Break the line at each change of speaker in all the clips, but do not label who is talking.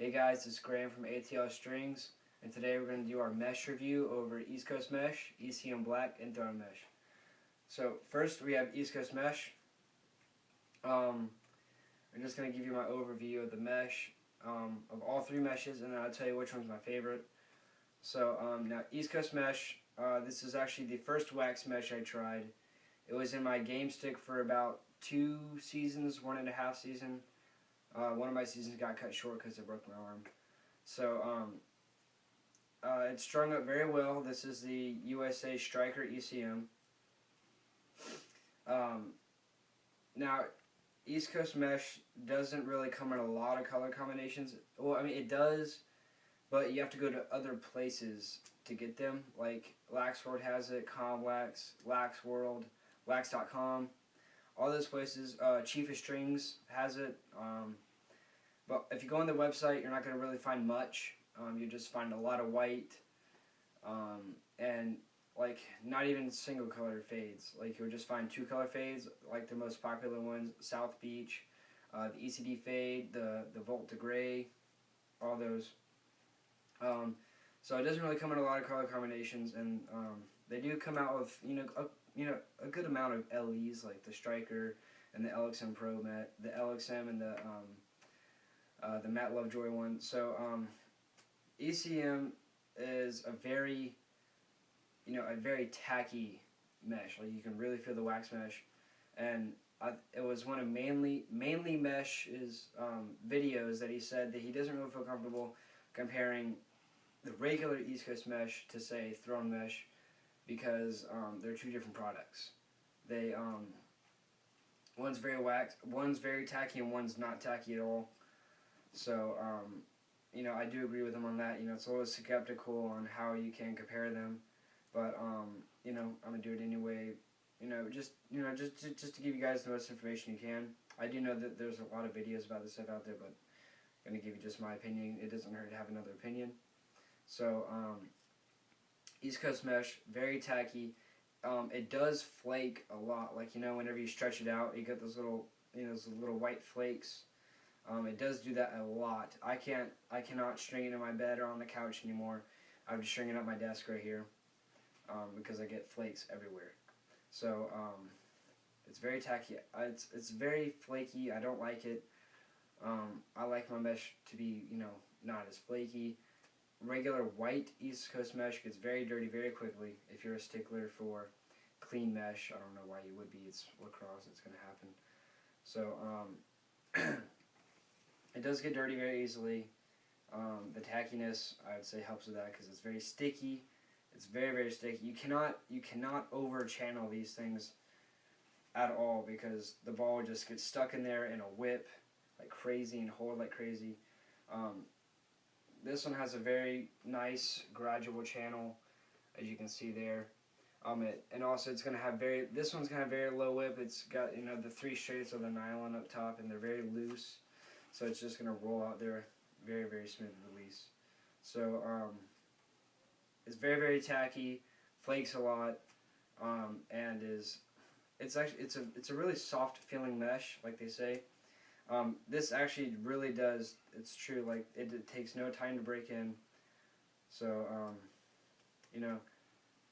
Hey guys, it's Graham from ATL Strings, and today we're going to do our mesh review over East Coast Mesh, ecmblack, and thronemesh. So first we have East Coast Mesh. I'm just going to give you my overview of the mesh, of all three meshes, and then I'll tell you which one's my favorite. So now East Coast Mesh, this is actually the first wax mesh I tried. It was in my game stick for about 2 seasons, 1.5 seasons. One of my seasons got cut short because I broke my arm. So it's strung up very well. This is the USA Striker ECM. Now, East Coast Mesh doesn't really come in a lot of color combinations. Well, I mean, it does, but you have to go to other places to get them. Like Laxworld has it, Comwax, Laxworld, Wax.com. All those places. Chief of Strings has it. But if you go on the website, you're not going to really find much. You just find a lot of white and like not even single color fades. Like you'll just find 2-color fades, like the most popular ones: South Beach, the ECD fade, the Volt to Gray, all those. So it doesn't really come in a lot of color combinations, and they do come out with a good amount of LEs, like the Striker and the LXM Pro Met, the LXM and the Matte Lovejoy one. So ECM is a very tacky mesh. Like you can really feel the wax mesh, and it was one of mainly Mesh's videos that he said that he doesn't really feel comfortable comparing the regular East Coast Mesh to, say, thronemesh, because they're two different products. They one's very wax, one's very tacky, and one's not tacky at all. So I do agree with him on that. It's a little skeptical on how you can compare them, but I'm gonna do it anyway. Just to give you guys the most information you can. I do know that there's a lot of videos about this stuff out there, but I'm gonna give you just my opinion. It doesn't hurt to have another opinion. So East Coast Mesh, very tacky. It does flake a lot. Like whenever you stretch it out, you get those little those little white flakes. It does do that a lot. I cannot string it in my bed or on the couch anymore. I have to string it up my desk right here because I get flakes everywhere. So it's very tacky. It's very flaky. I don't like it. I like my mesh to be not as flaky. Regular white East Coast Mesh gets very dirty very quickly. If you're a stickler for clean mesh, I don't know why you would be. It's lacrosse. It's going to happen. So it does get dirty very easily. The tackiness, I would say, helps with that because it's very sticky. It's very, very sticky. You cannot over channel these things at all because the ball just gets stuck in there in a whip like crazy and hold like crazy. This one has a very nice gradual channel, as you can see there. And also it's gonna have this one's gonna have very low whip. It's got the 3 straights of the nylon up top, and they're very loose. So it's just going to roll out there very, very smooth release. So it's very, very tacky, flakes a lot, and it's a really soft feeling mesh, like they say. This actually really does, it's true, like it takes no time to break in. So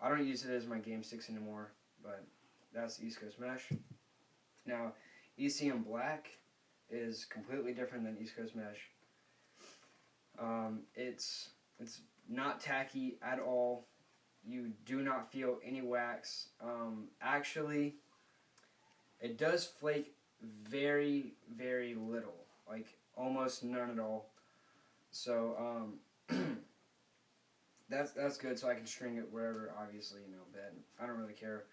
I don't use it as my game sticks anymore, but that's East Coast Mesh. Now ecmblack is completely different than East Coast Mesh. It's not tacky at all. You do not feel any wax. Actually, it does flake very, very little, like almost none at all. So that's good. So I can string it wherever, obviously, bed. I don't really care,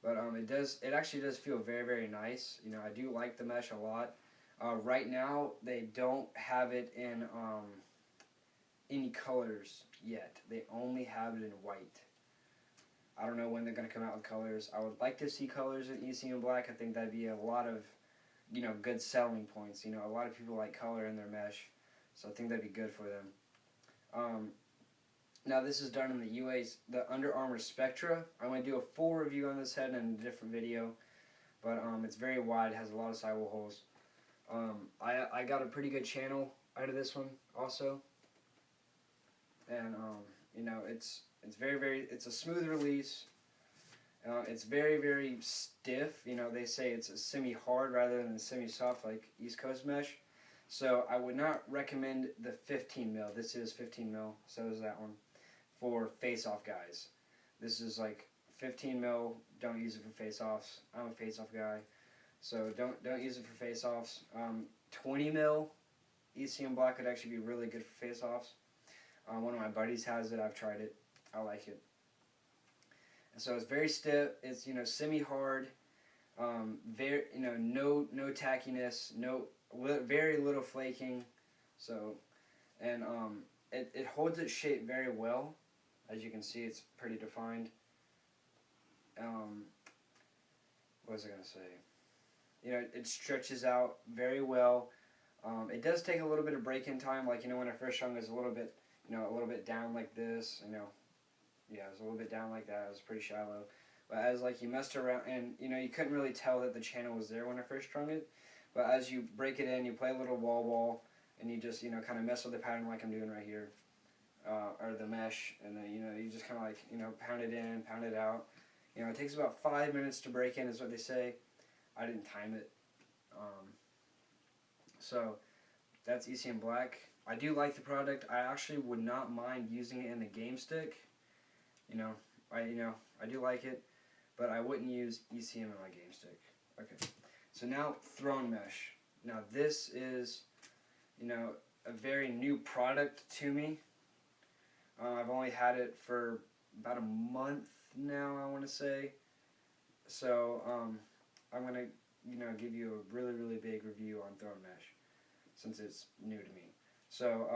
but it actually does feel very, very nice. I do like the mesh a lot. Right now, they don't have it in any colors yet. They only have it in white. I don't know when they're going to come out with colors. I would like to see colors in ecmblack. I think that'd be a lot of, good selling points. A lot of people like color in their mesh, so I think that'd be good for them. Now this is done in the Under Armour Spectra. I'm going to do a full review on this head in a different video, but it's very wide, has a lot of sidewall holes. I got a pretty good channel. out of this one also. And you know, it's very, it's a smooth release. It's very stiff. You know, they say it's a semi-hard rather than semi-soft like East Coast mesh. So I would not recommend the 15 mil. This is 15 mil, so is that one, for face-off guys. This is like 15 mil. Don't use it for face-offs. I'm a face-off guy, so don't use it for face-offs. 20 mil ecmblack would actually be really good for face-offs. One of my buddies has it. I've tried it. I like it. And so it's very stiff. It's, you know, semi-hard. Very, you know, no tackiness. Very little flaking. So, and it holds its shape very well. As you can see, it's pretty defined. What was I gonna say? You know, it stretches out very well. It does take a little bit of break-in time. Like, you know, when I first strung, it was a little bit, you know, a little bit down like this. You know, yeah, it was a little bit down like that. It was pretty shallow. But as like you messed around, and you know, you couldn't really tell that the channel was there when I first strung it. But as you break it in, you play a little wall, and you just, you know, kind of mess with the pattern like I'm doing right here, or the mesh, and then, you know, you just kind of like, you know, pound it in, pound it out. You know, it takes about 5 minutes to break in, is what they say. I didn't time it. So that's ecmblack. I do like the product. I actually would not mind using it in the game stick. You know, I do like it, but I wouldn't use ECM in my game stick. Okay. So now thronemesh. Now this is, you know, a very new product to me. I've only had it for about a month now, I want to say. So I'm gonna, you know, give you a really big review on thronemesh since it's new to me. So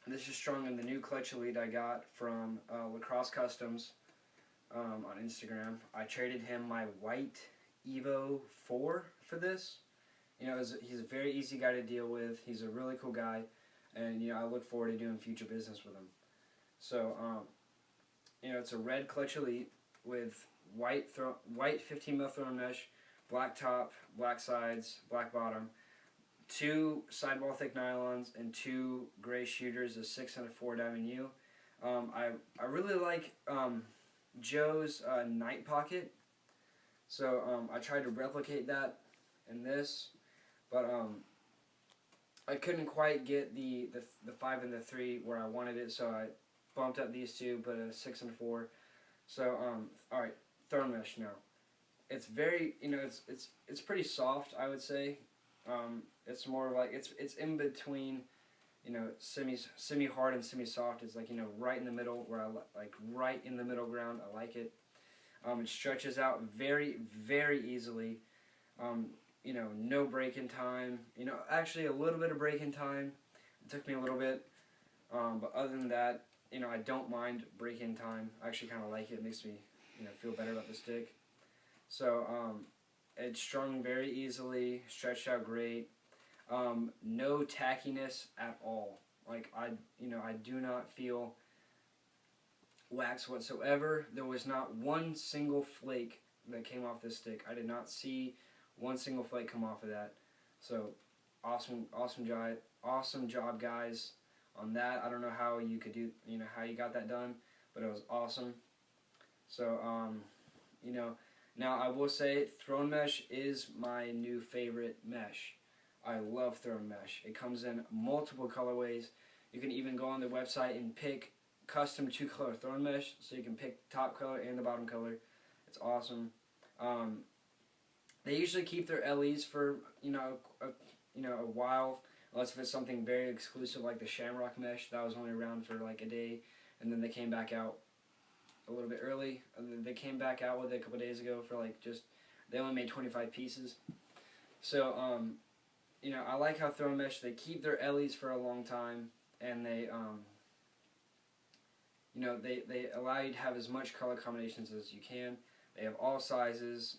this is strung in the new clutch elite I got from Lacrosse Customs on Instagram. I traded him my white Evo 4 for this. You know, he's a very easy guy to deal with. He's a really cool guy, and you know, I look forward to doing future business with him. So you know, it's a red clutch elite with white 15 mil thronemesh, black top, black sides, black bottom, 2 sidewall thick nylons, and 2 gray shooters, a 6 and a 4 diamond U. I really like Joe's night pocket. So I tried to replicate that in this, but I couldn't quite get the 5 and the 3 where I wanted it, so I bumped up these 2, put a 6 and a 4. So all right, thronemesh now. It's very, you know, it's pretty soft, I would say. It's more like it's in between, you know, semi hard and semi soft. It's like, you know, right in the middle, where I like right in the middle ground. I like it. It stretches out very easily. You know, no break-in time. You know, actually a little bit of break-in time. It took me a little bit, but other than that, you know, I don't mind break-in time. I actually kind of like it. It makes me, you know, feel better about the stick. So it's strung very easily, stretched out great. No tackiness at all. Like I do not feel wax whatsoever. There was not one single flake that came off this stick. I did not see one single flake come off of that. So awesome job, guys, on that. I don't know how you could do, you know, how you got that done, but it was awesome. So you know, now I will say thronemesh is my new favorite mesh. I love thronemesh. It comes in multiple colorways. You can even go on the website and pick custom 2-color thronemesh, so you can pick the top color and the bottom color. It's awesome. They usually keep their LEs for, you know, a while, unless if it's something very exclusive like the Shamrock mesh that was only around for like a day, and then they came back out a little bit early. They came back out with it a couple days ago for like they only made 25 pieces. So you know, I like how thronemesh, they keep their LEs for a long time, and they you know, they allow you to have as much color combinations as you can. They have all sizes.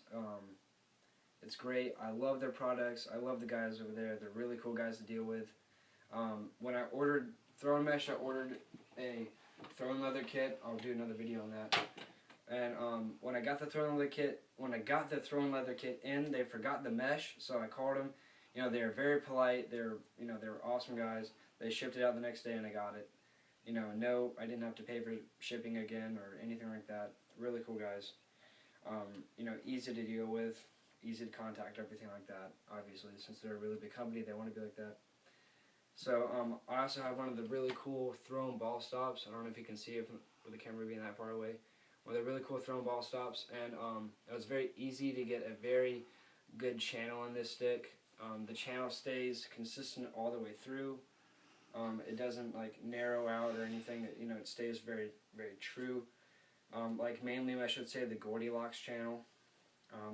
It's great. I love their products. I love the guys over there. They're really cool guys to deal with. When I ordered thronemesh, I ordered a throne leather kit. I'll do another video on that. And when I got the throne leather kit in, they forgot the mesh, so I called them. You know, they're very polite. They're awesome guys. They shipped it out the next day and I got it. You know, no, I didn't have to pay for shipping again or anything like that. Really cool guys. You know, easy to deal with, easy to contact, everything like that. Obviously, since they're a really big company, they want to be like that. So I also have one of the really cool throne ball stops. I don't know if you can see it with the camera being that far away. One of the really cool throne ball stops, and it was very easy to get a very good channel in this stick. The channel stays consistent all the way through. It doesn't like narrow out or anything. You know, it stays very, very true. Like mainly, I should say, the Goldilocks channel.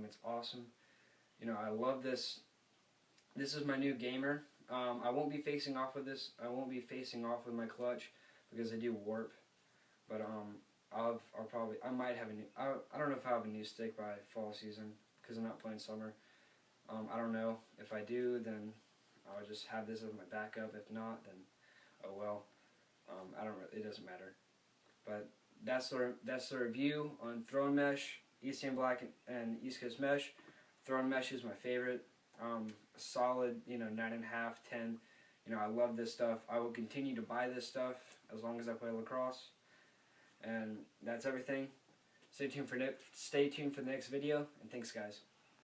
It's awesome. You know, I love this. This is my new gamer. I won't be facing off with this. I won't be facing off with my clutch because I do warp. But I'll probably, I might have a new. I don't know if I have a new stick by fall season because I'm not playing summer. I don't know. If I do, then I'll just have this as my backup. If not, then oh well. I don't. It doesn't matter. But that's the review on thronemesh, ecmblack, and East Coast Mesh. Thronemesh is my favorite. Solid, you know, 9.5, 10. You know, I love this stuff. I will continue to buy this stuff as long as I play lacrosse. And that's everything. Stay tuned for the next video, and thanks, guys.